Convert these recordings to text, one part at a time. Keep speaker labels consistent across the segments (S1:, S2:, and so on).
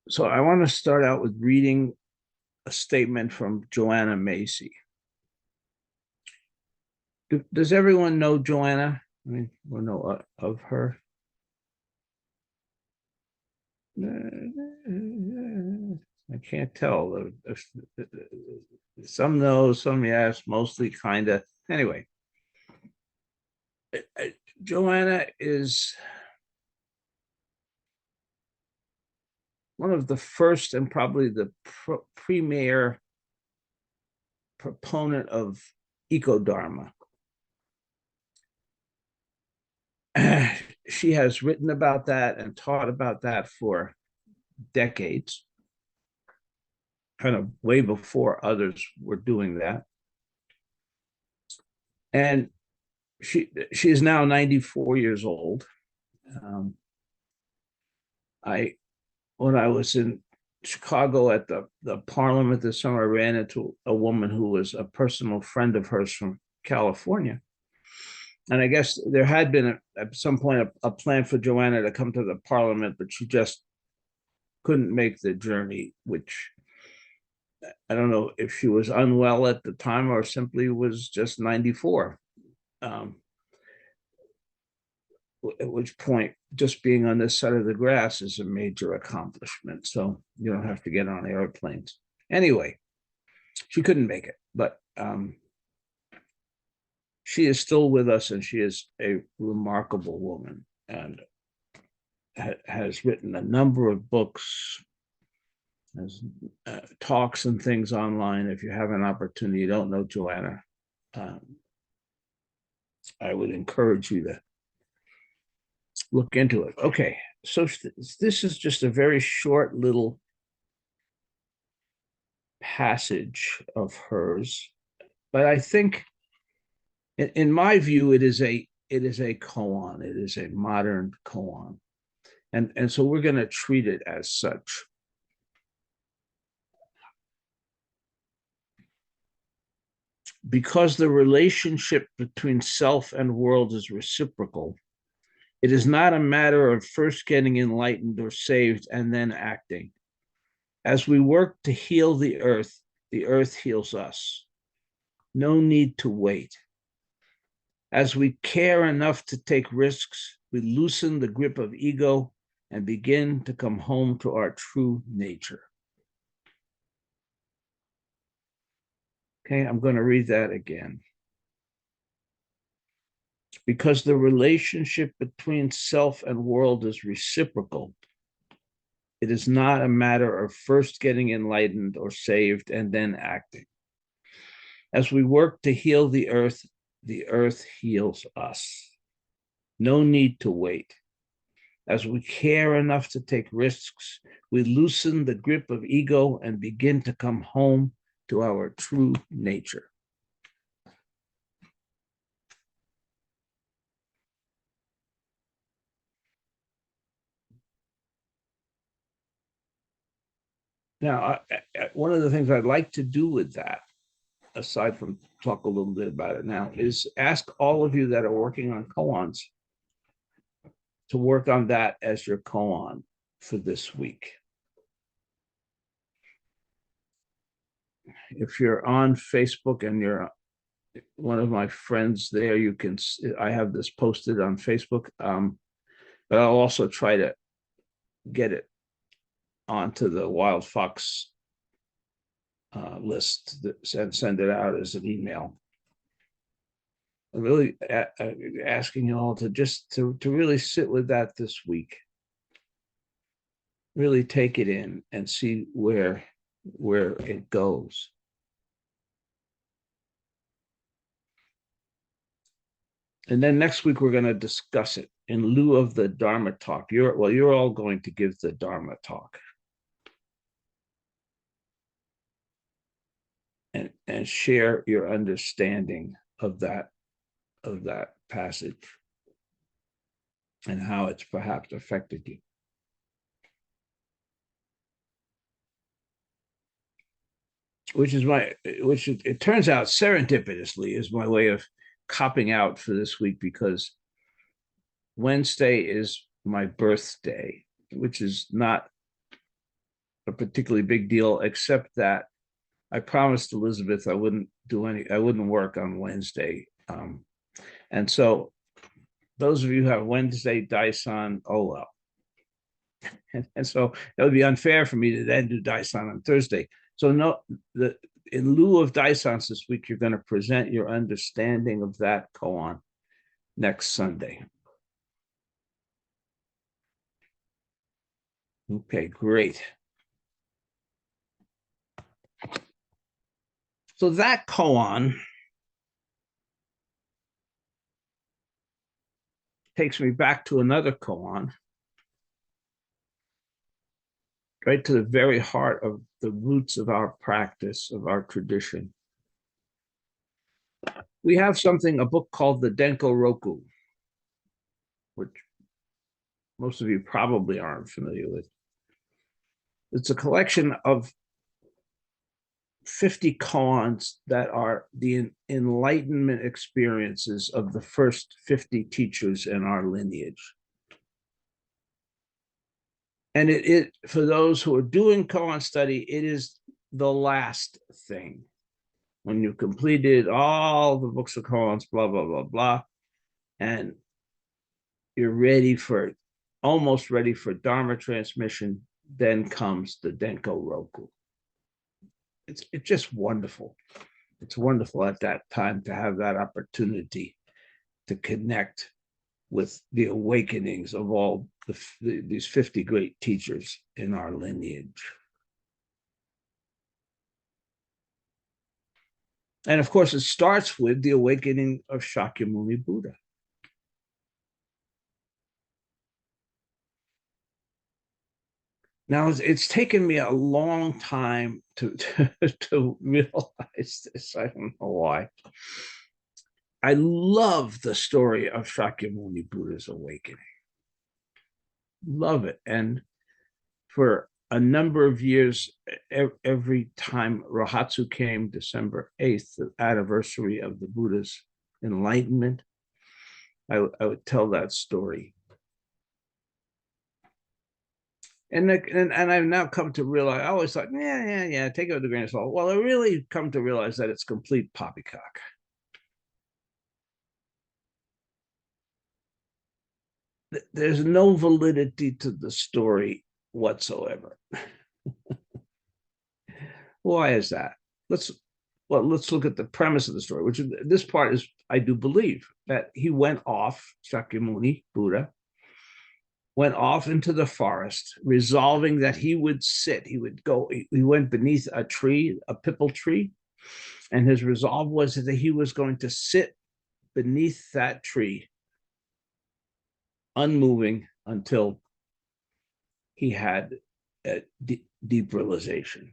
S1: So I want to start out with reading a statement from Joanna Macy. Does everyone know Joanna? I mean, or know of her? I can't tell. Some know, some yes, mostly kind of. Anyway, Joanna is one of the first and probably the premier proponent of eco-dharma. She has written about that and taught about that for decades, kind of way before others were doing that. And she is now 94 years old. Um, I when I was in Chicago at the Parliament this summer, I ran into a woman who was a personal friend of hers from California. And I guess there had been at some point a plan for Joanna to come to the Parliament, but she just couldn't make the journey, which I don't know if she was unwell at the time or simply was just 94. Um, at which point, just being on this side of the grass is a major accomplishment. So you don't have to get on airplanes. Anyway, she couldn't make it, but she is still with us, and she is a remarkable woman and has written a number of books, has talks and things online. If you have an opportunity, you don't know Joanna, um, I would encourage you to look into it. Okay, so this is just a very short little passage of hers, but I think, in my view, it is a koan. It is a modern koan, and so we're going to treat it as such. Because the relationship between self and world is reciprocal, it is not a matter of first getting enlightened or saved and then acting. As we work to heal the earth heals us. No need to wait. As we care enough to take risks, we loosen the grip of ego and begin to come home to our true nature. Okay, I'm going to read that again. Because the relationship between self and world is reciprocal, it is not a matter of first getting enlightened or saved and then acting. As we work to heal the earth heals us. No need to wait. As we care enough to take risks, we loosen the grip of ego and begin to come home to our true nature. Now, one of the things I'd like to do with that, aside from talk a little bit about it now, is ask all of you that are working on koans to work on that as your koan for this week. If you're on Facebook and you're one of my friends there, you can, I have this posted on Facebook, but I'll also try to get it onto the Wild Fox list and send it out as an email. I'm really asking you all to just to really sit with that this week, really take it in and see where it goes. And then next week we're going to discuss it in lieu of the Dharma talk. You're all going to give the Dharma talk and share your understanding of that passage and how it's perhaps affected you. Which it turns out serendipitously is my way of copping out for this week, because Wednesday is my birthday, which is not a particularly big deal, except that I promised Elizabeth I wouldn't work on Wednesday. And so those of you who have Wednesday dice on, oh well. And so it would be unfair for me to then do Daison on Thursday. So no, in lieu of Daisons this week, you're going to present your understanding of that koan next Sunday. Okay, great. So that koan takes me back to another koan, right to the very heart of the roots of our practice, of our tradition. We have a book called the Denko Roku, which most of you probably aren't familiar with. It's a collection of 50 koans that are the enlightenment experiences of the first 50 teachers in our lineage. And it for those who are doing koan study, it is the last thing. When you completed all the books of koans, blah, blah, blah, blah, and you're almost ready for Dharma transmission, then comes the Denko Roku. It's just wonderful. It's wonderful at that time to have that opportunity to connect with the awakenings of all these 50 great teachers in our lineage. And of course, it starts with the awakening of Shakyamuni Buddha. Now, it's taken me a long time to realize this. I don't know why. I love the story of Shakyamuni Buddha's awakening. Love it. And for a number of years, every time Rohatsu came, December 8th, the anniversary of the Buddha's enlightenment, I would tell that story. And I've now come to realize, I always thought, yeah, take it with a grain of salt. Well, I really come to realize that it's complete poppycock. There's no validity to the story whatsoever. Why is that? Let's look at the premise of the story, which this part is, I do believe that he went off, Shakyamuni Buddha, went off into the forest, resolving that he would he went beneath a tree, a pipal tree, and his resolve was that he was going to sit beneath that tree, unmoving until he had a deep realization.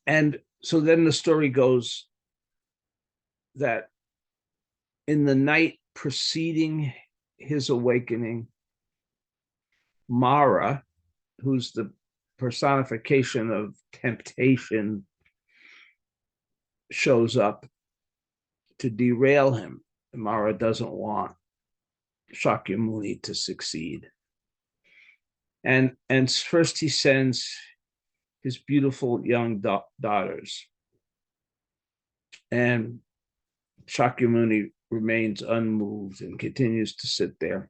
S1: And so then the story goes that in the night preceding his awakening, Mara, who's the personification of temptation, shows up to derail him. Mara doesn't want Shakyamuni to succeed. And first he sends his beautiful young daughters. And Shakyamuni remains unmoved and continues to sit there.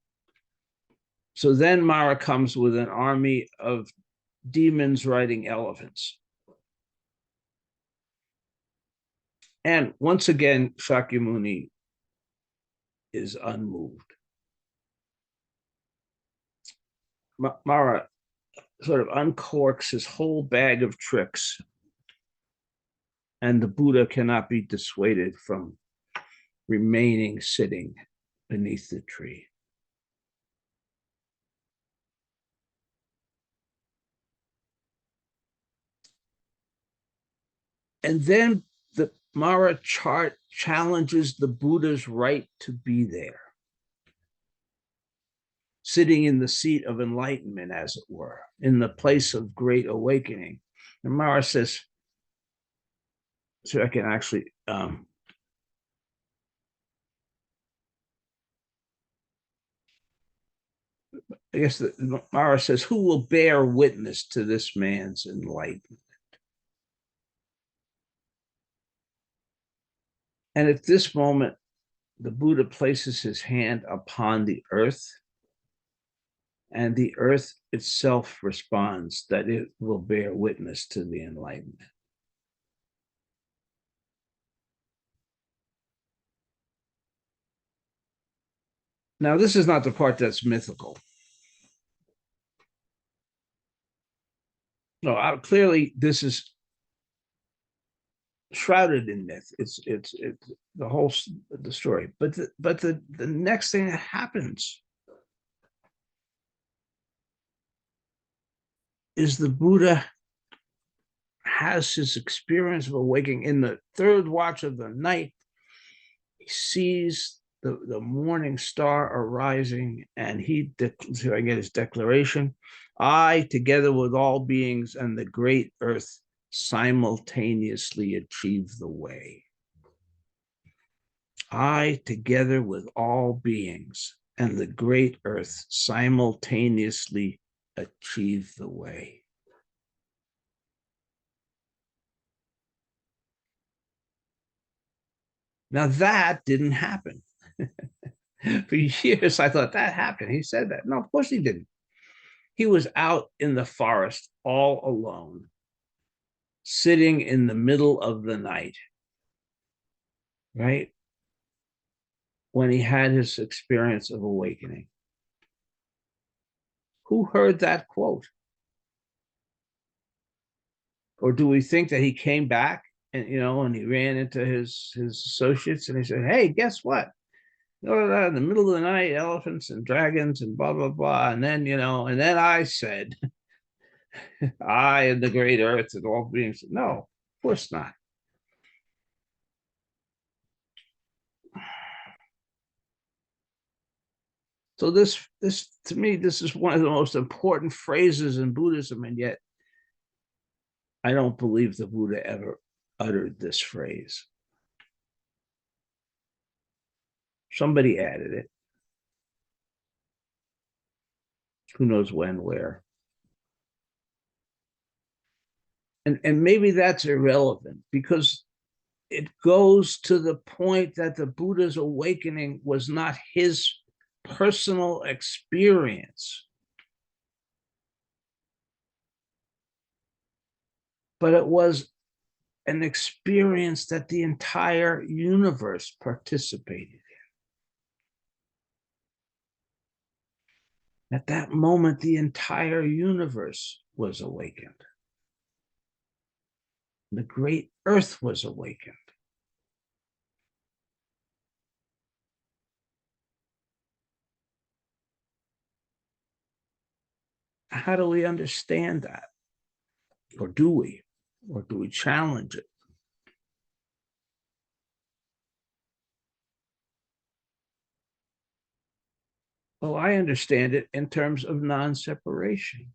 S1: So then Mara comes with an army of demons riding elephants. And once again, Shakyamuni is unmoved. Mara sort of uncorks his whole bag of tricks, and the Buddha cannot be dissuaded from remaining sitting beneath the tree. And then the Mara chart challenges the Buddha's right to be there, sitting in the seat of enlightenment, as it were, in the place of great awakening. And Mara says, so I can actually I guess Mara says, who will bear witness to this man's enlightenment? And at this moment, the Buddha places his hand upon the earth, and the earth itself responds that it will bear witness to the enlightenment. Now, this is not the part that's mythical. No, clearly this is shrouded in myth. It's the whole the story. But the next thing that happens is the Buddha has his experience of awakening in the third watch of the night. He sees the morning star arising, and so I get his declaration: I, together with all beings and the great earth, simultaneously achieve the way. I, together with all beings and the great earth, simultaneously achieve the way. Now that didn't happen. For years, I thought that happened. He said that. No, of course he didn't. He was out in the forest all alone, sitting in the middle of the night, right? When he had his experience of awakening. Who heard that quote? Or do we think that he came back and and he ran into his associates and he said, "Hey, guess what? In the middle of the night, elephants and dragons and blah blah blah." And then and then I said, "I and the great earth and all beings." No, of course not. So this to me, this is one of the most important phrases in Buddhism, and yet I don't believe the Buddha ever uttered this phrase. Somebody added it. Who knows when, where. And maybe that's irrelevant because it goes to the point that the Buddha's awakening was not his personal experience, but it was an experience that the entire universe participated in. At that moment, the entire universe was awakened. The great earth was awakened. How do we understand that? Or do we? Or do we challenge it? Well, I understand it in terms of non-separation.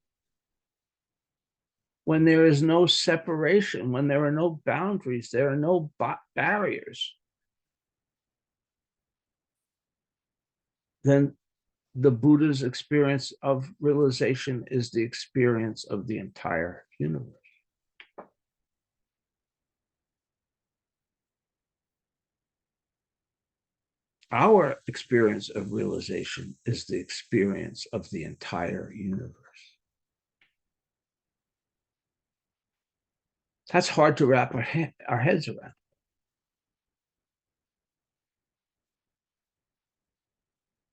S1: When there is no separation, when there are no boundaries, there are no barriers, then the Buddha's experience of realization is the experience of the entire universe. Our experience of realization is the experience of the entire universe. That's hard to wrap our heads around.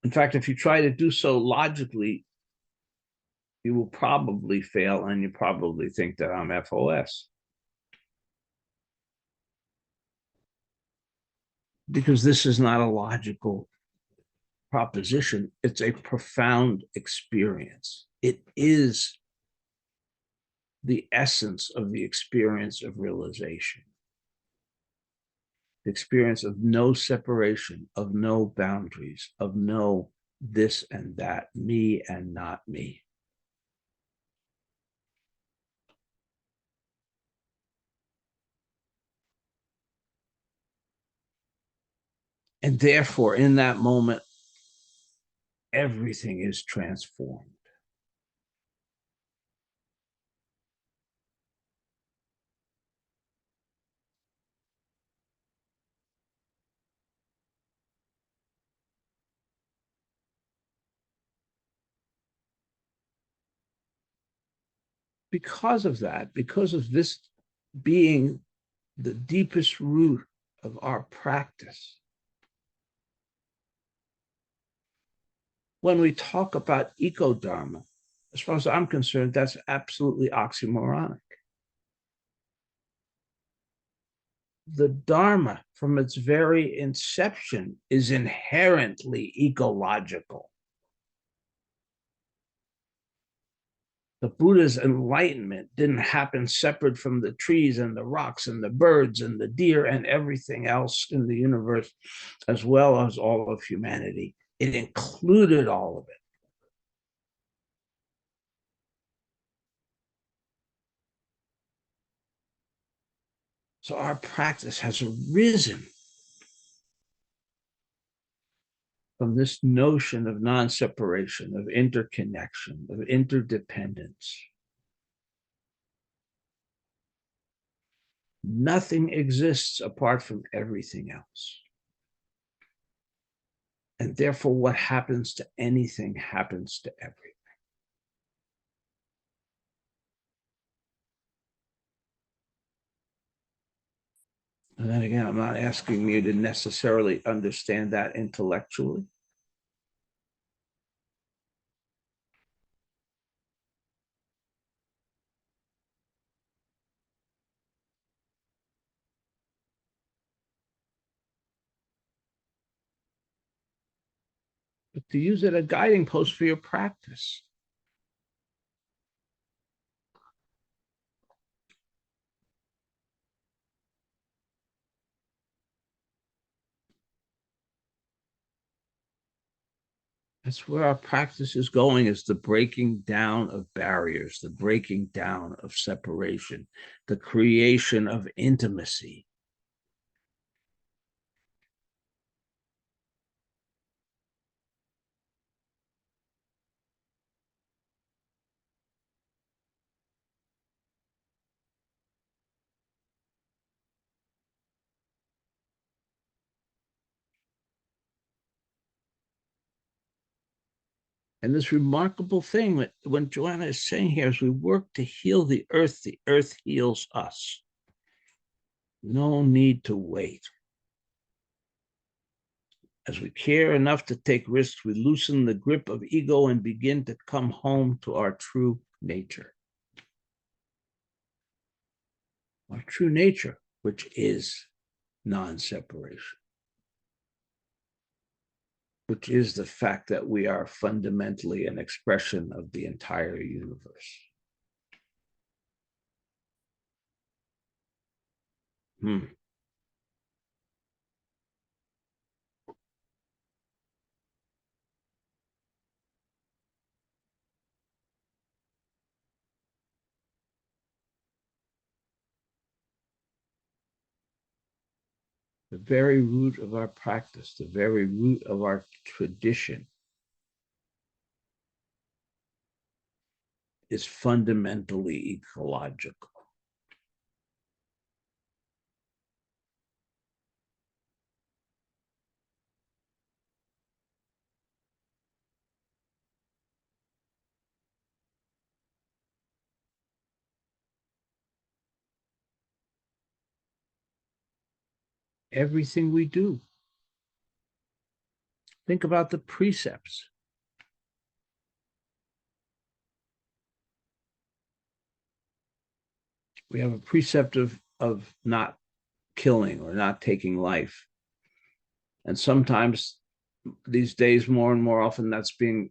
S1: In fact, if you try to do so logically, you will probably fail and you probably think that I'm FOS. Because this is not a logical proposition, it's a profound experience. It is the essence of the experience of realization. The experience of no separation, of no boundaries, of no this and that, me and not me. And therefore, in that moment, everything is transformed. Because of that, because of this being the deepest root of our practice, when we talk about eco-dharma, as far as I'm concerned, that's absolutely oxymoronic. The Dharma, from its very inception, is inherently ecological. The Buddha's enlightenment didn't happen separate from the trees and the rocks and the birds and the deer and everything else in the universe, as well as all of humanity. It included all of it. So our practice has arisen from this notion of non-separation, of interconnection, of interdependence. Nothing exists apart from everything else. And therefore, what happens to anything happens to everything. And then again, I'm not asking you to necessarily understand that intellectually. But to use it as a guiding post for your practice. That's where our practice is going, is the breaking down of barriers, the breaking down of separation, the creation of intimacy. And this remarkable thing that when Joanna is saying here, as we work to heal the earth heals us. No need to wait. As we care enough to take risks, we loosen the grip of ego and begin to come home to our true nature. Our true nature, which is non-separation, which is the fact that we are fundamentally an expression of the entire universe. The very root of our practice, the very root of our tradition is fundamentally ecological. Everything we do. Think about the precepts. We have a precept of not killing or not taking life. And sometimes these days, more and more often, that's being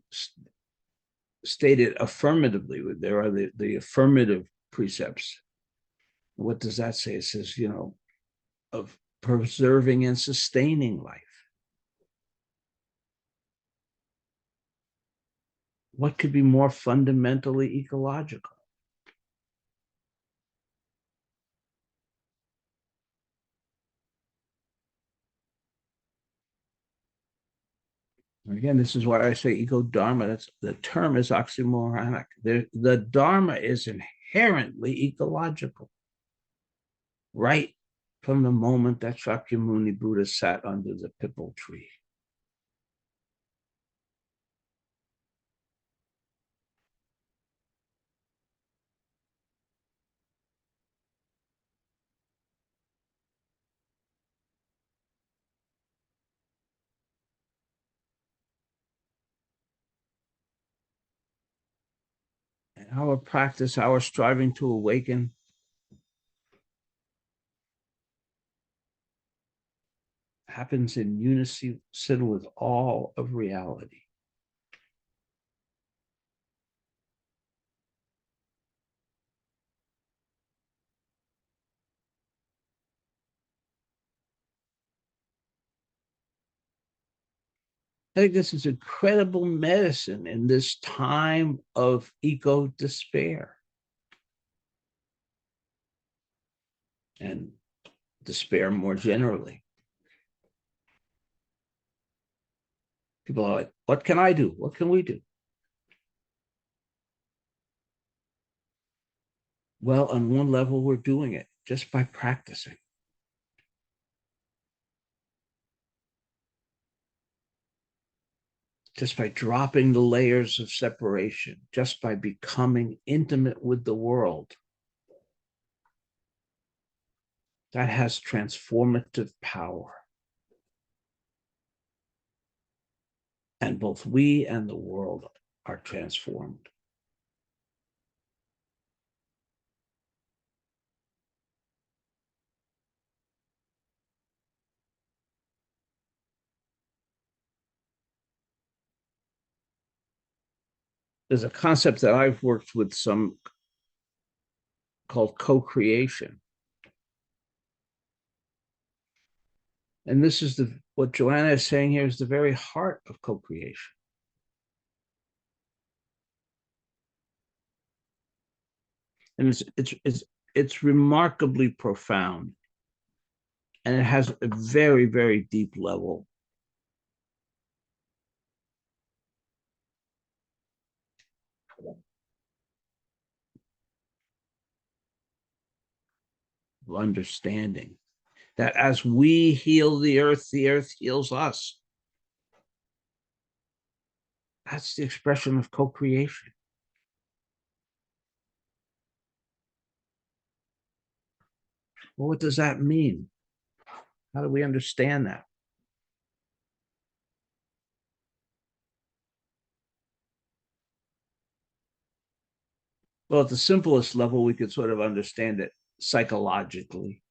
S1: stated affirmatively. There are the affirmative precepts. What does that say? It says, of preserving and sustaining life. What could be more fundamentally ecological? Again, this is why I say ego dharma. That's the term is oxymoronic. The dharma is inherently ecological, right from the moment that Shakyamuni Buddha sat under the pipal tree. And our practice, our striving to awaken, happens in unison with all of reality. I think this is incredible medicine in this time of eco despair and despair more generally. People are like, what can I do? What can we do? Well, on one level, we're doing it just by practicing, just by dropping the layers of separation, just by becoming intimate with the world. That has transformative power. And both we and the world are transformed. There's a concept that I've worked with some called co-creation. And this is what Joanna is saying here is the very heart of co-creation. And it's remarkably profound. And it has a very, very deep level of understanding that as we heal the earth heals us. That's the expression of co-creation. Well, what does that mean? How do we understand that? Well, at the simplest level, we could sort of understand it psychologically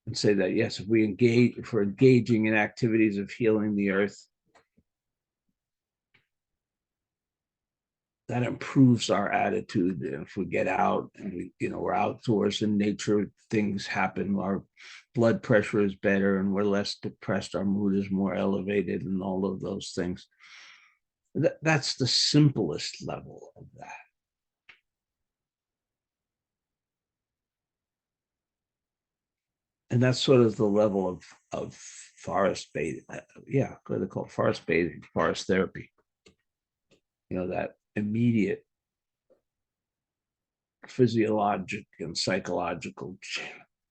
S1: and say that, yes, if we're engaging in activities of healing the earth, that improves our attitude. And if we get out and we're outdoors in nature, things happen. Our blood pressure is better and we're less depressed. Our mood is more elevated and all of those things. That's the simplest level of that. And that's sort of the level of forest bathing. Yeah, what they call it, forest bathing, forest therapy. That immediate physiologic and psychological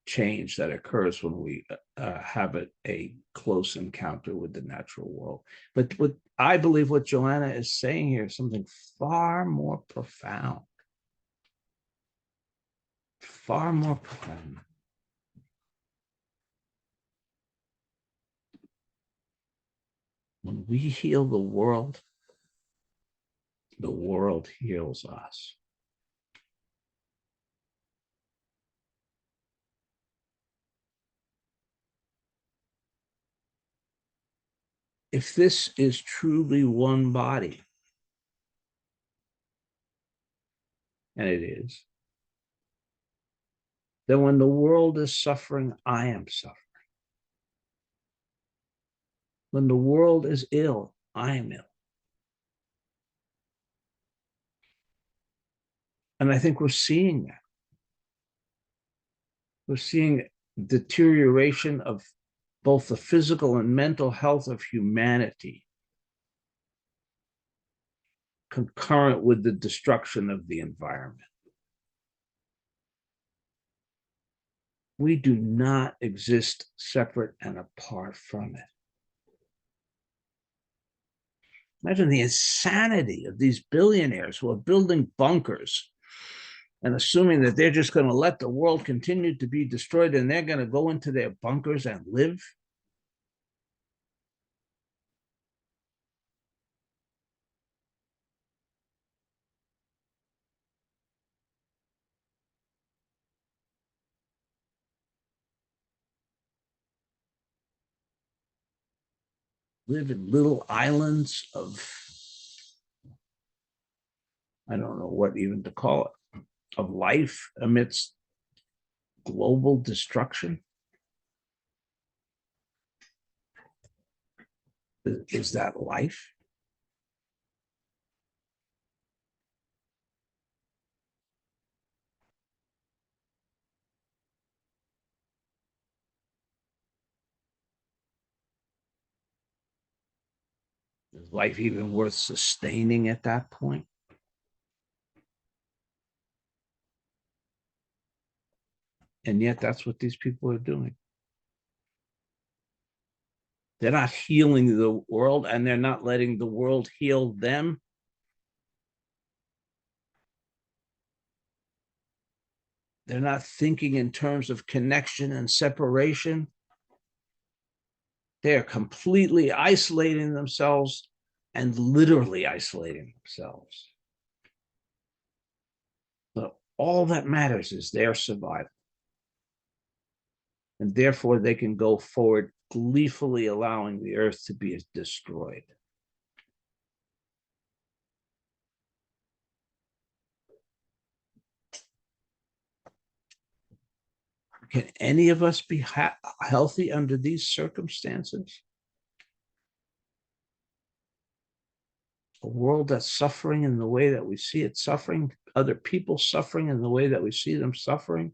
S1: change that occurs when we have a close encounter with the natural world. But what I believe what Joanna is saying here is something far more profound. Far more profound. When we heal the world heals us. If this is truly one body, and it is, then when the world is suffering, I am suffering. When the world is ill, I am ill. And I think we're seeing that. We're seeing deterioration of both the physical and mental health of humanity concurrent with the destruction of the environment. We do not exist separate and apart from it. Imagine the insanity of these billionaires who are building bunkers and assuming that they're just going to let the world continue to be destroyed and they're going to go into their bunkers and live. Live in little islands of, I don't know what even to call it, of life amidst global destruction. Is that life? Is life even worth sustaining at that point? And yet that's what these people are doing. They're not healing the world and they're not letting the world heal them. They're not thinking in terms of connection and separation. They are completely isolating themselves and literally isolating themselves. But all that matters is their survival. And therefore they can go forward gleefully allowing the earth to be destroyed. Can any of us be healthy under these circumstances? A world that's suffering in the way that we see it suffering, other people suffering in the way that we see them suffering.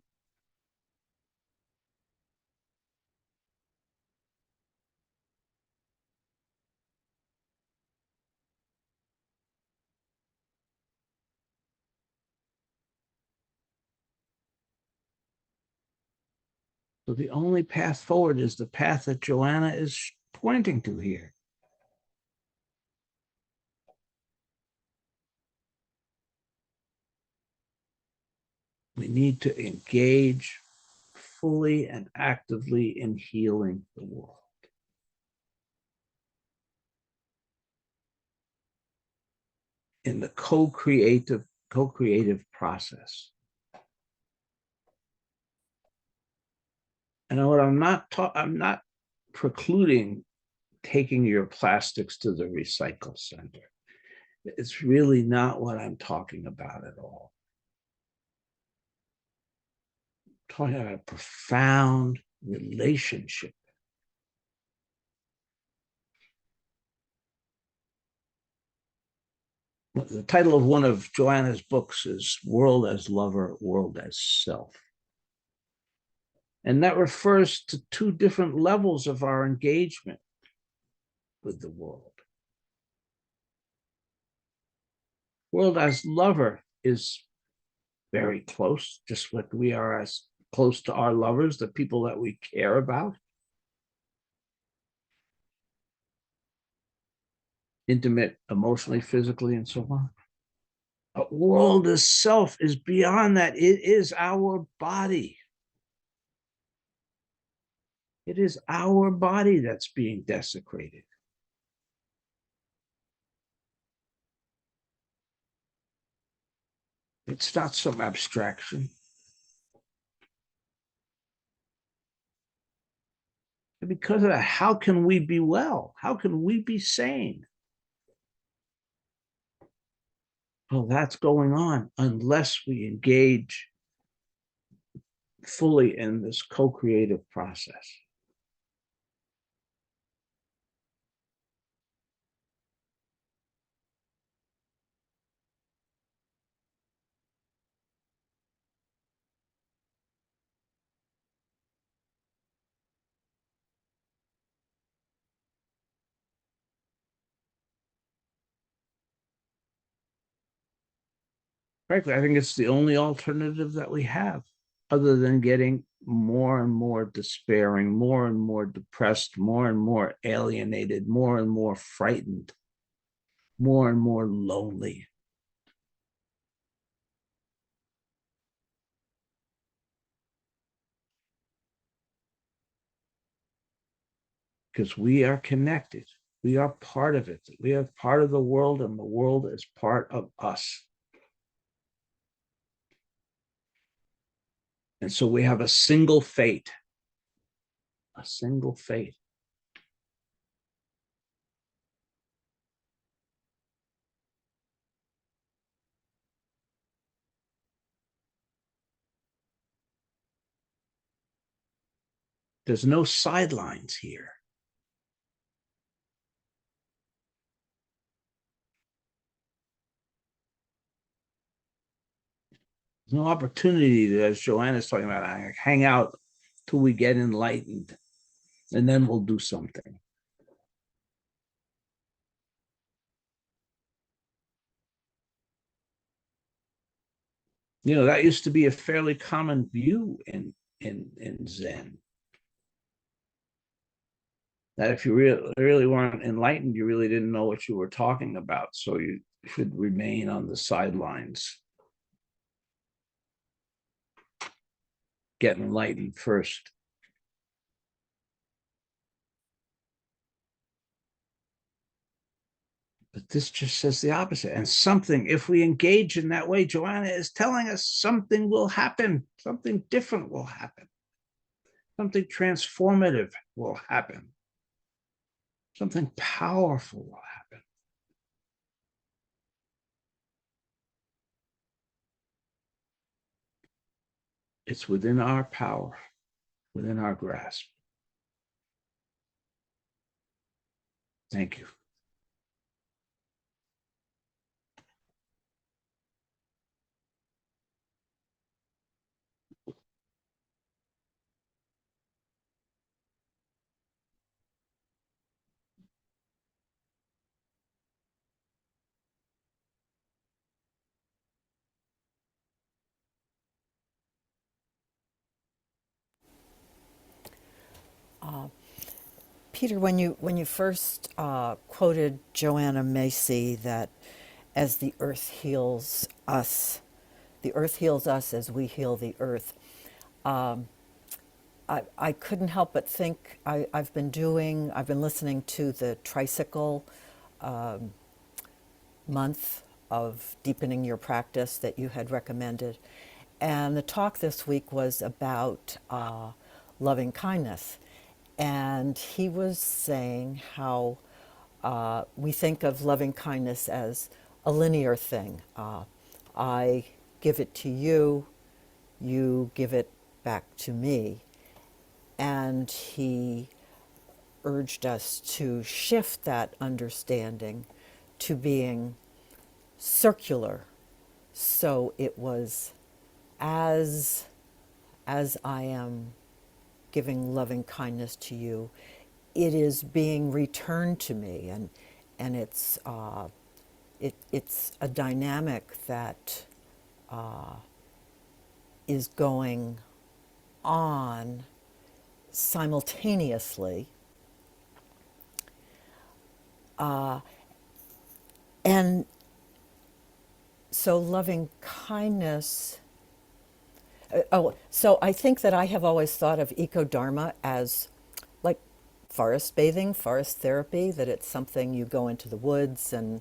S1: So the only path forward is the path that Joanna is pointing to here. We need to engage fully and actively in healing the world. In the co-creative process. And what I'm not precluding taking your plastics to the recycle center. It's really not what I'm talking about at all. I'm talking about a profound relationship. The title of one of Joanna's books is World as Lover, World as Self. And that refers to two different levels of our engagement with the world. World as lover is very close, just like we are as close to our lovers, the people that we care about. Intimate, emotionally, physically, and so on. A world as self is beyond that. It is our body. It is our body that's being desecrated. It's not some abstraction. And because of that, how can we be well? How can we be sane? Well, that's going on unless we engage fully in this co-creative process. frankly, I think it's the only alternative that we have, other than getting more and more despairing, more and more depressed, more and more alienated, more and more frightened, more and more lonely. Because we are connected. We are part of it. We are part of the world, and the world is part of us. And so we have a single fate, a single fate. There's no sidelines here. There's no opportunity to, as Joanna's talking about, hang out till we get enlightened, and then we'll do something. That used to be a fairly common view in Zen. That if you really weren't enlightened, you really didn't know what you were talking about. So you should remain on the sidelines. Get enlightened first. But this just says the opposite. And something, if we engage in that way, Joanna is telling us something will happen. Something different will happen. Something transformative will happen. Something powerful will happen. It's within our power, within our grasp. Thank you.
S2: Peter, when you first quoted Joanna Macy that as the earth heals us as we heal the earth. I couldn't help but think I've been listening to the tricycle month of deepening your practice that you had recommended. And the talk this week was about loving kindness. And he was saying how we think of loving kindness as a linear thing. I give it to you, you give it back to me. And he urged us to shift that understanding to being circular. So it was as as I am giving loving kindness to you, it is being returned to me, and it's a dynamic that is going on simultaneously. And so loving kindness. So I think that I have always thought of eco-dharma as like forest bathing, forest therapy, that it's something you go into the woods and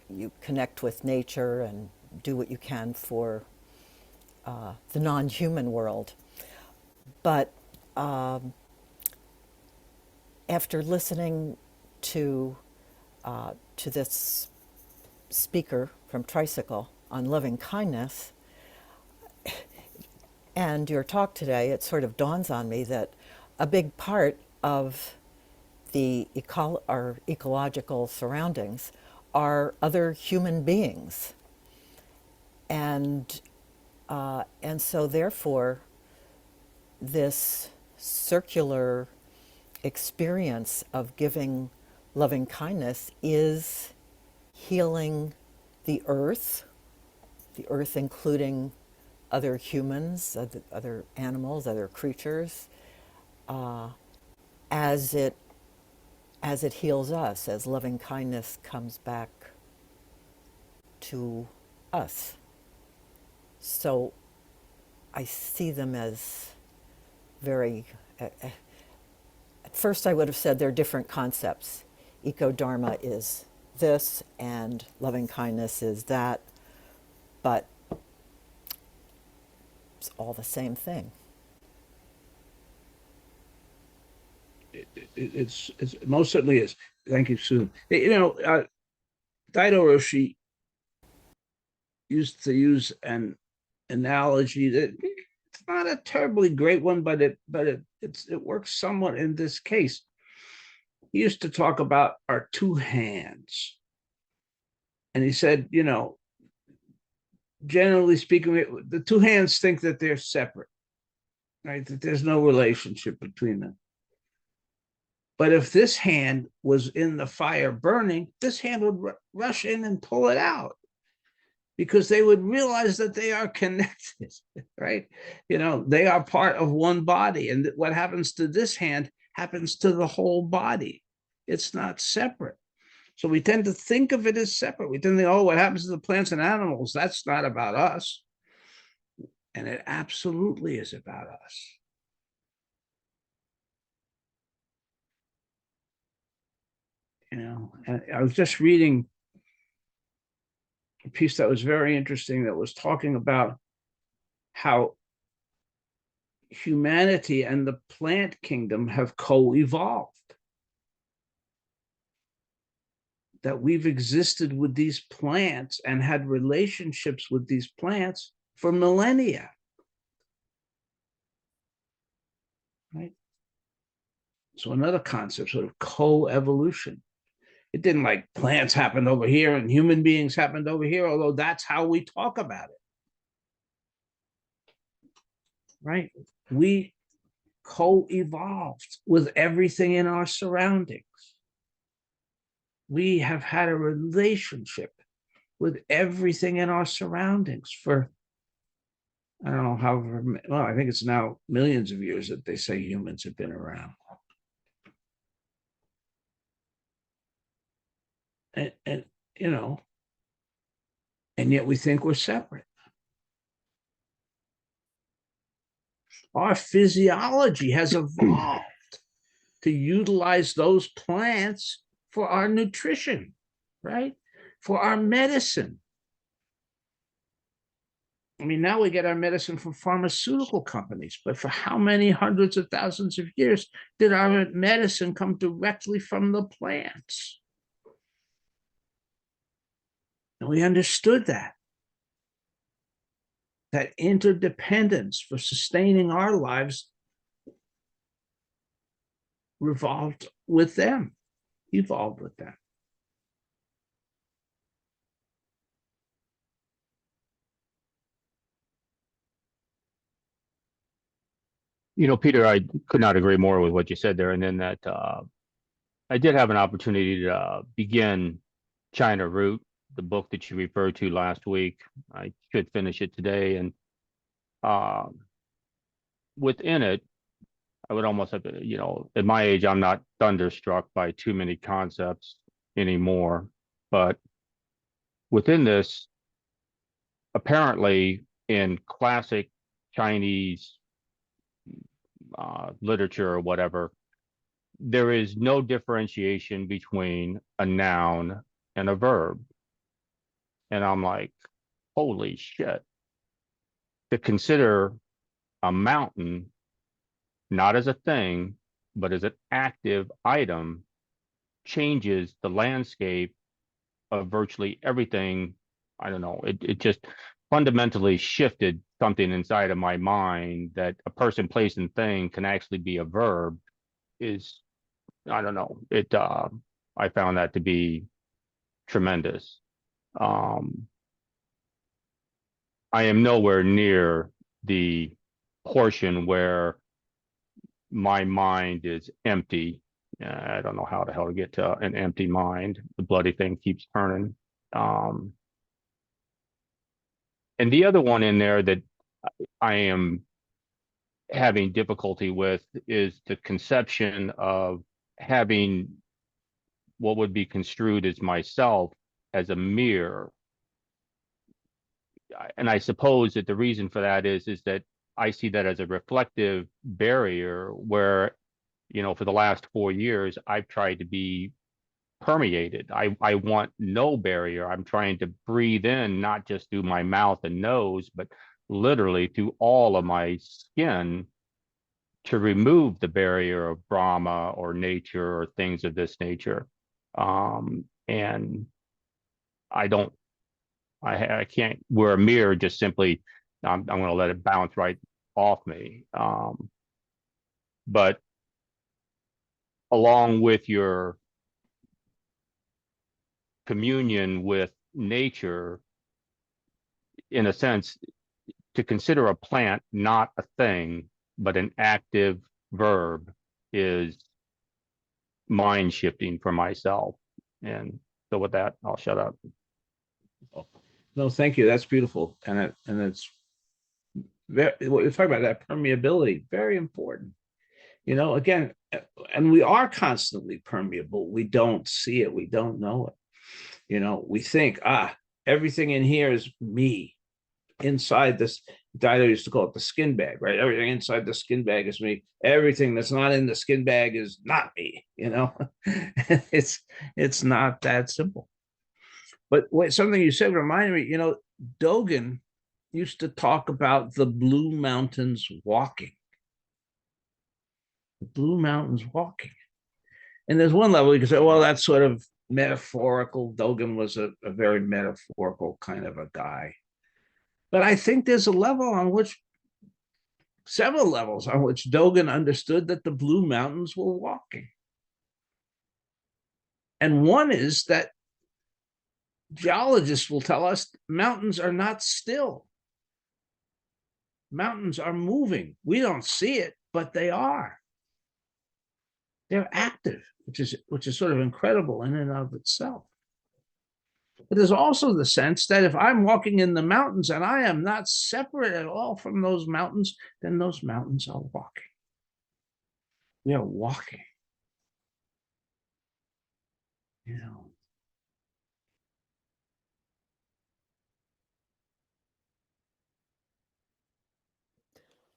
S2: you connect with nature and do what you can for the non-human world. But after listening to this speaker from Tricycle on loving kindness and your talk today, it sort of dawns on me that a big part of our ecological surroundings are other human beings, and so therefore this circular experience of giving loving kindness is healing the earth the earth, including other humans, other animals, other creatures, as it heals us, as loving kindness comes back to us. So I see them as very, at first I would have said they're different concepts. Eco-dharma is this and loving kindness is that, but it's all the same thing.
S1: It's most certainly is. Thank you, Susan. Daido Roshi used to use an analogy that it's not a terribly great one, but it works somewhat in this case. He used to talk about our two hands, and he said, generally speaking, the two hands think that they're separate, right? That there's no relationship between them. But if this hand was in the fire burning, this hand would rush in and pull it out, because they would realize that they are connected, right? They are part of one body. And what happens to this hand happens to the whole body. It's not separate. So we tend to think of it as separate. We tend to think, oh, what happens to the plants and animals? That's not about us. And it absolutely is about us. And I was just reading a piece that was very interesting that was talking about how humanity and the plant kingdom have co-evolved. That we've existed with these plants and had relationships with these plants for millennia. Right? So another concept, sort of co-evolution. It didn't like plants happened over here and human beings happened over here, although that's how we talk about it. Right? We co-evolved with everything in our surroundings. We have had a relationship with everything in our surroundings for, I don't know, however, well, I think it's now millions of years that they say humans have been around. And and yet we think we're separate. Our physiology has evolved to utilize those plants for our nutrition, right? For our medicine. I mean, now we get our medicine from pharmaceutical companies, but for how many hundreds of thousands of years did our medicine come directly from the plants? And we understood that interdependence for sustaining our lives evolved with them.
S3: Peter, I could not agree more with what you said there. And then that I did have an opportunity to begin China Root, the book that you referred to last week. I should finish it today. And within it, I would almost have, at my age, I'm not thunderstruck by too many concepts anymore. But within this, apparently in classic Chinese literature or whatever, there is no differentiation between a noun and a verb. And I'm like, holy shit. To consider a mountain not as a thing, but as an active item changes the landscape of virtually everything. I don't know. It just fundamentally shifted something inside of my mind that a person, place, and thing can actually be a verb is, I don't know. I found that to be tremendous. I am nowhere near the portion where my mind is empty. I don't know how the hell to get to an empty mind. The bloody thing keeps turning. And the other one in there that I am having difficulty with is the conception of having what would be construed as myself as a mirror. And I suppose that the reason for that is that I see that as a reflective barrier where, for the last 4 years, I've tried to be permeated. I want no barrier. I'm trying to breathe in, not just through my mouth and nose, but literally through all of my skin to remove the barrier of Brahma or nature or things of this nature. And I don't, I can't wear a mirror just simply, I'm going to let it bounce right off me. But along with your communion with nature, in a sense, to consider a plant not a thing, but an active verb is mind shifting for myself. And so with that, I'll shut up.
S1: No, thank you. That's beautiful. And it's very, what you're talking about, that permeability, very important. Again, and we are constantly permeable. We don't see it. We don't know it. We think, everything in here is me. Inside this, Dido used to call it the skin bag, right? Everything inside the skin bag is me. Everything that's not in the skin bag is not me. It's not that simple. But something you said reminded me, Dogen used to talk about the Blue Mountains walking. The Blue Mountains walking. And there's one level you can say, well, that's sort of metaphorical. Dogen was a very metaphorical kind of a guy. But I think there's several levels on which Dogen understood that the Blue Mountains were walking. And one is that geologists will tell us mountains are not still. Mountains are moving. We don't see it, but they are. They're active, which is sort of incredible in and of itself. But there's also the sense that if I'm walking in the mountains and I am not separate at all from those mountains, then those mountains are walking. We are walking.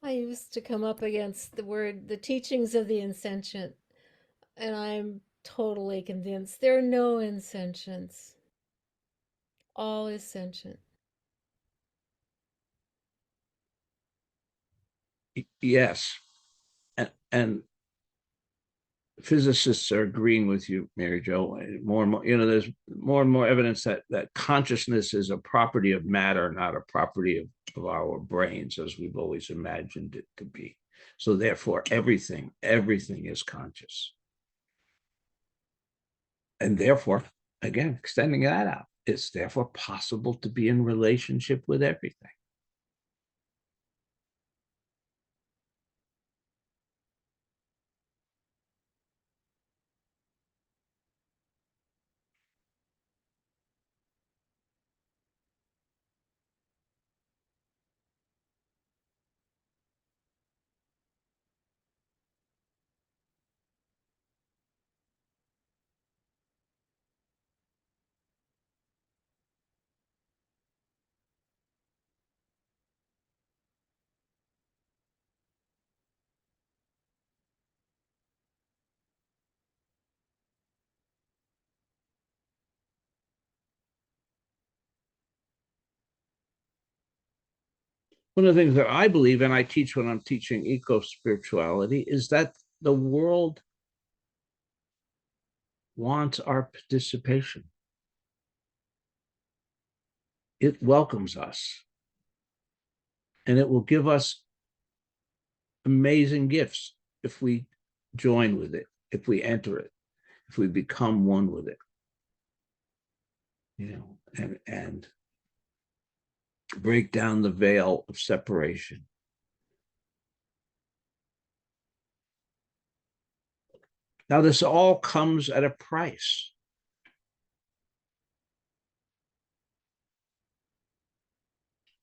S4: I used to come up against the teachings of the insentient, and I'm totally convinced there are no insentients. All is sentient.
S1: Yes. And physicists are agreeing with you, Mary Jo. More and more, there's more and more evidence that consciousness is a property of matter, not a property of our brains, as we've always imagined it to be. So therefore, everything is conscious. And therefore, again, extending that out, it's therefore possible to be in relationship with everything. One of the things that I believe, and I teach when I'm teaching eco-spirituality, is that the world wants our participation. It welcomes us. And it will give us amazing gifts if we join with it, if we enter it, if we become one with it. And break down the veil of separation. Now, this all comes at a price.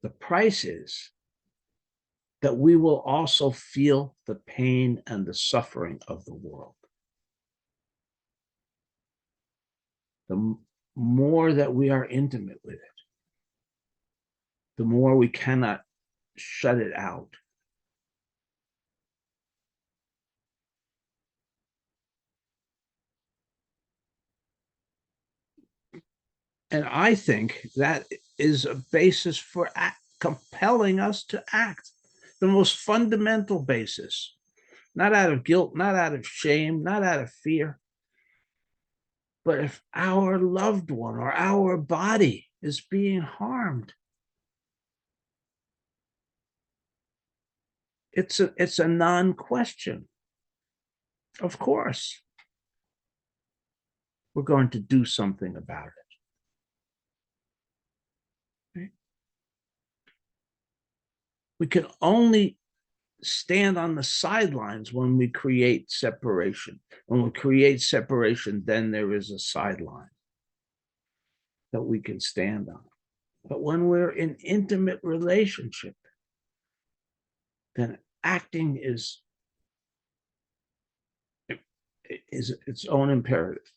S1: The price is that we will also feel the pain and the suffering of the world. The more that we are intimate with it, the more we cannot shut it out. And I think that is a basis for compelling us to act, the most fundamental basis, not out of guilt, not out of shame, not out of fear. But if our loved one or our body is being harmed, it's a non-question. Of course, we're going to do something about it. Right? We can only stand on the sidelines when we create separation. When we create separation, then there is a sideline that we can stand on. But when we're in intimate relationship, then acting is its own imperative.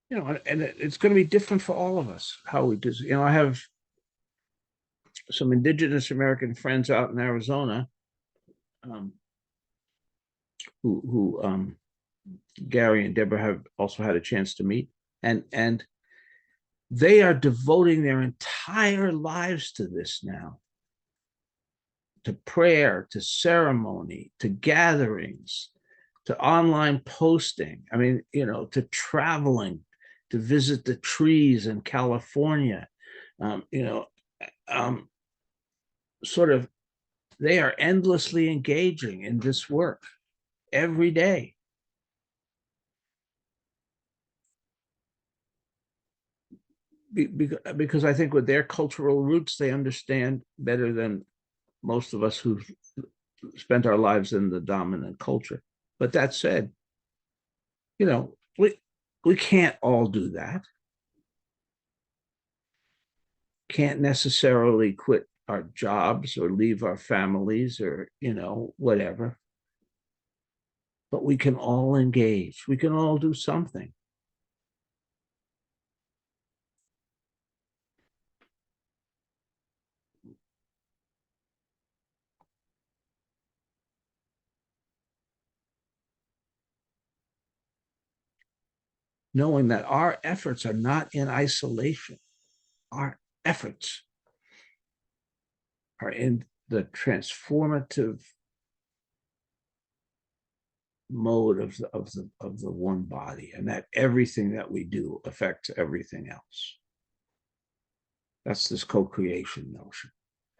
S1: And it's going to be different for all of us how we do. I have some indigenous American friends out in Arizona, who Gary and Deborah have also had a chance to meet, and they are devoting their entire lives to this now, to prayer, to ceremony, to gatherings, to online posting. I mean, to traveling, to visit the trees in California. Sort of, they are endlessly engaging in this work every day. Because I think with their cultural roots, they understand better than most of us who've spent our lives in the dominant culture. But that said, we can't all do that. Can't necessarily quit our jobs or leave our families or, whatever. But we can all engage. We can all do something. Knowing that our efforts are not in isolation. Our efforts are in the transformative mode of the one body, and that everything that we do affects everything else. That's this co-creation notion,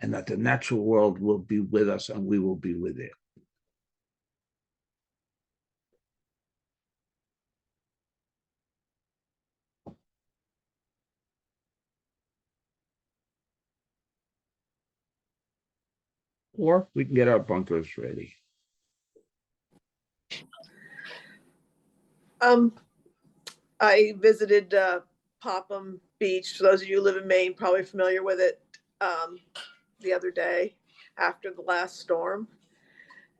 S1: and that the natural world will be with us and we will be with it. Or we can get our bunkers ready.
S5: I visited Popham Beach. For those of you who live in Maine, probably familiar with it, the other day after the last storm.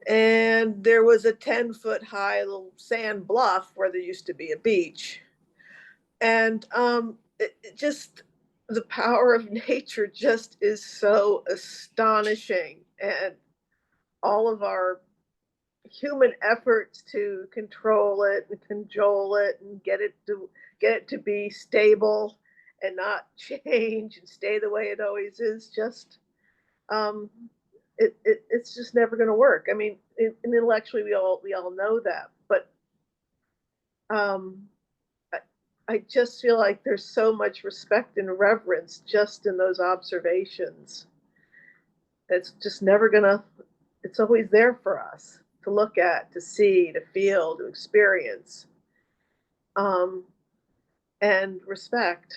S5: And there was a 10-foot high little sand bluff where there used to be a beach. And it just, the power of nature just is so astonishing. And all of our human efforts to control it and cajole it and get it to be stable and not change and stay the way it always is, just it's just never going to work. I mean, intellectually we all know that, but um, I just feel like there's so much respect and reverence just in those observations. It's just never gonna, it's always there for us to look at, to see, to feel, to experience, um, and respect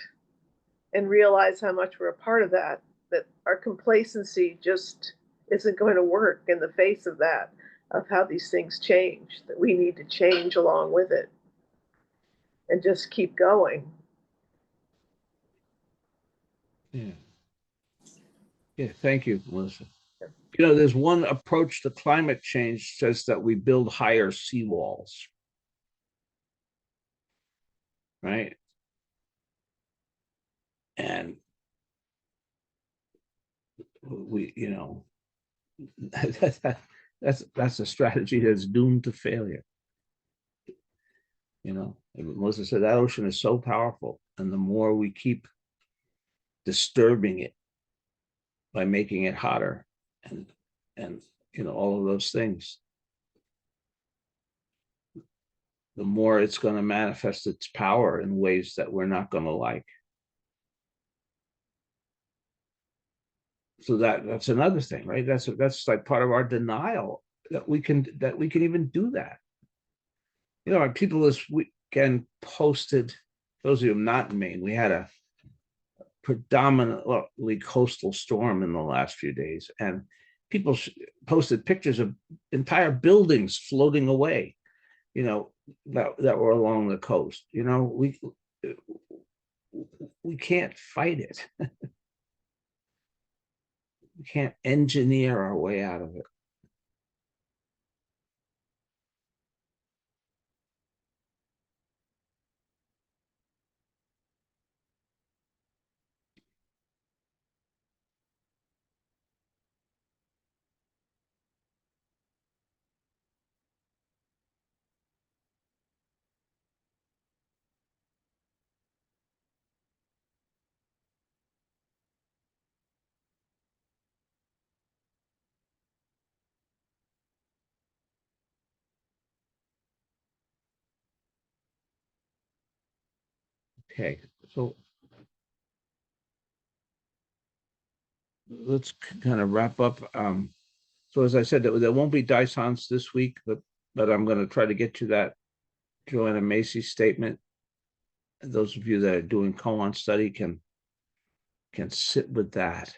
S5: and realize how much we're a part of that, that our complacency just isn't going to work in the face of that, of how these things change, that we need to change along with it and just keep going.
S1: Yeah. Yeah. Thank you, Melissa. You know, there's one approach to climate change says that we build higher seawalls, right? And we, you know, that's a strategy that's doomed to failure. You know, and Melissa said that ocean is so powerful, and the more we keep disturbing it by making it hotter, and you know, all of those things, the more it's going to manifest its power in ways that we're not going to like. So that's another thing, right? That's like part of our denial that we can even do that. You know, people this weekend posted, those of you not in Maine, we had a predominantly coastal storm in the last few days, and people posted pictures of entire buildings floating away, you know, that were along the coast. You know, we can't fight it. We can't engineer our way out of it. Okay, so let's kind of wrap up. So as I said, there won't be Dysons this week, but I'm going to try to get you that Joanna Macy statement. Those of you that are doing Koan study can sit with that,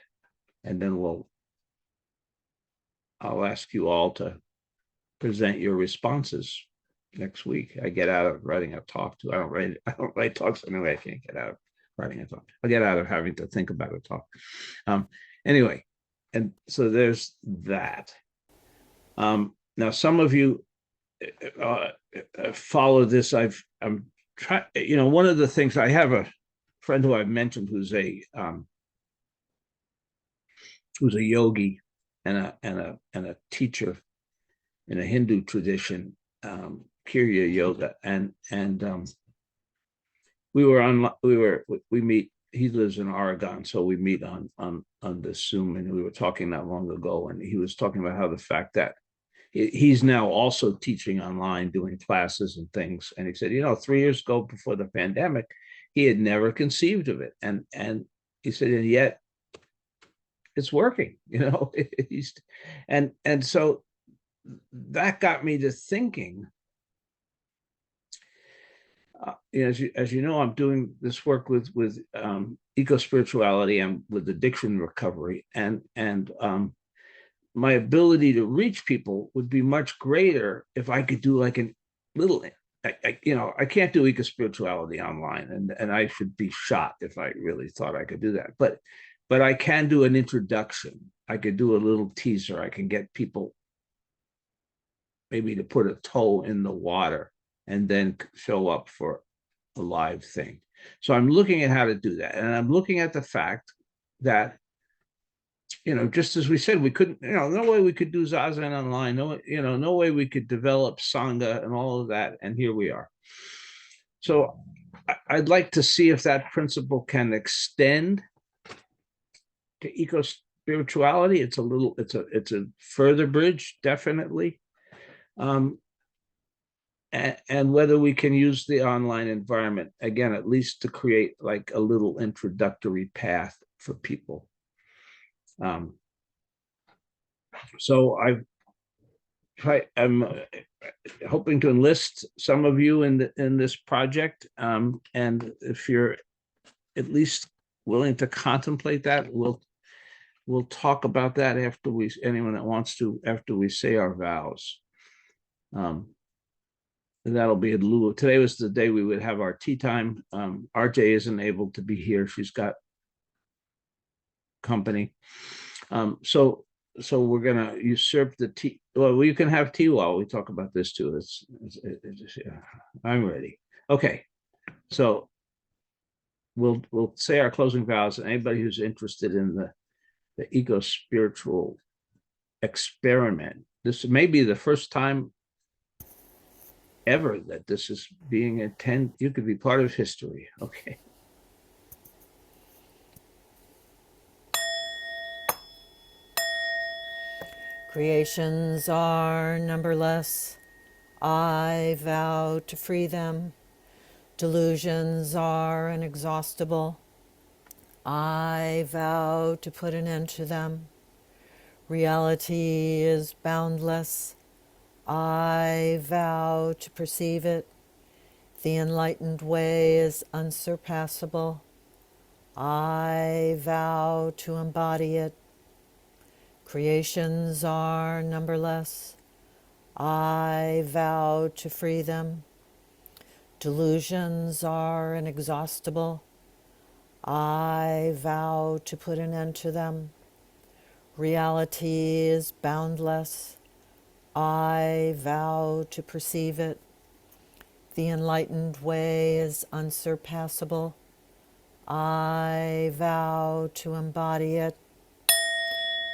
S1: and then I'll ask you all to present your responses next week. I get out of writing a talk too. I don't write talks anyway. I can't get out of writing a talk. I get out of having to think about a talk. Anyway, and so there's that. Now some of you follow this. I'm trying. You know, one of the things, I have a friend who I've mentioned who's a yogi and a teacher in a Hindu tradition, Kriya Yoga, and we meet. He lives in Oregon, so we meet on this Zoom, and we were talking not long ago, and he was talking about how the fact that he's now also teaching online, doing classes and things, and he said, you know, 3 years ago, before the pandemic, he had never conceived of it, and he said, and yet it's working, you know. And so that got me to thinking. You know, as you know, I'm doing this work with eco spirituality and with addiction recovery, and my ability to reach people would be much greater if I could do like a little. You know, I can't do eco spirituality online, and I should be shot if I really thought I could do that. But I can do an introduction. I could do a little teaser. I can get people maybe to put a toe in the water and then show up for a live thing. So I'm looking at how to do that. And I'm looking at the fact that, you know, just as we said, we couldn't, you know, no way we could do Zazen online. No, you know, no way we could develop Sangha and all of that. And here we are. So I'd like to see if that principle can extend to eco spirituality. It's a further bridge, definitely. and whether we can use the online environment again, at least to create like a little introductory path for people. So I'm hoping to enlist some of you in this project, and if you're at least willing to contemplate that, we'll talk about that after anyone that wants to, after we say our vows. And that'll be in lieu of, today was the day we would have our tea time. RJ isn't able to be here. She's got company. So we're gonna usurp the tea. Well, you can have tea while we talk about this too. Yeah, I'm ready. Okay, so we'll say our closing vows, and anybody who's interested in the eco-spiritual experiment, this may be the first time ever that this is being attended. You could be part of history. Okay.
S2: Creations are numberless. I vow to free them. Delusions are inexhaustible. I vow to put an end to them. Reality is boundless. I vow to perceive it. The enlightened way is unsurpassable. I vow to embody it. Creations are numberless. I vow to free them. Delusions are inexhaustible. I vow to put an end to them. Reality is boundless. I vow to perceive it. The enlightened way is unsurpassable. I vow to embody it.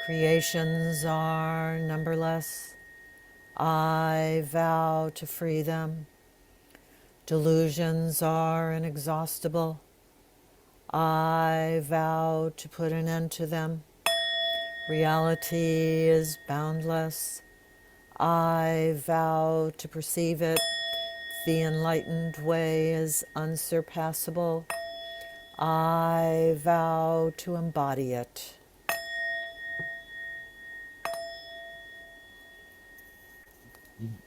S2: Creations are numberless. I vow to free them. Delusions are inexhaustible. I vow to put an end to them. Reality is boundless. I vow to perceive it. The enlightened way is unsurpassable. I vow to embody it.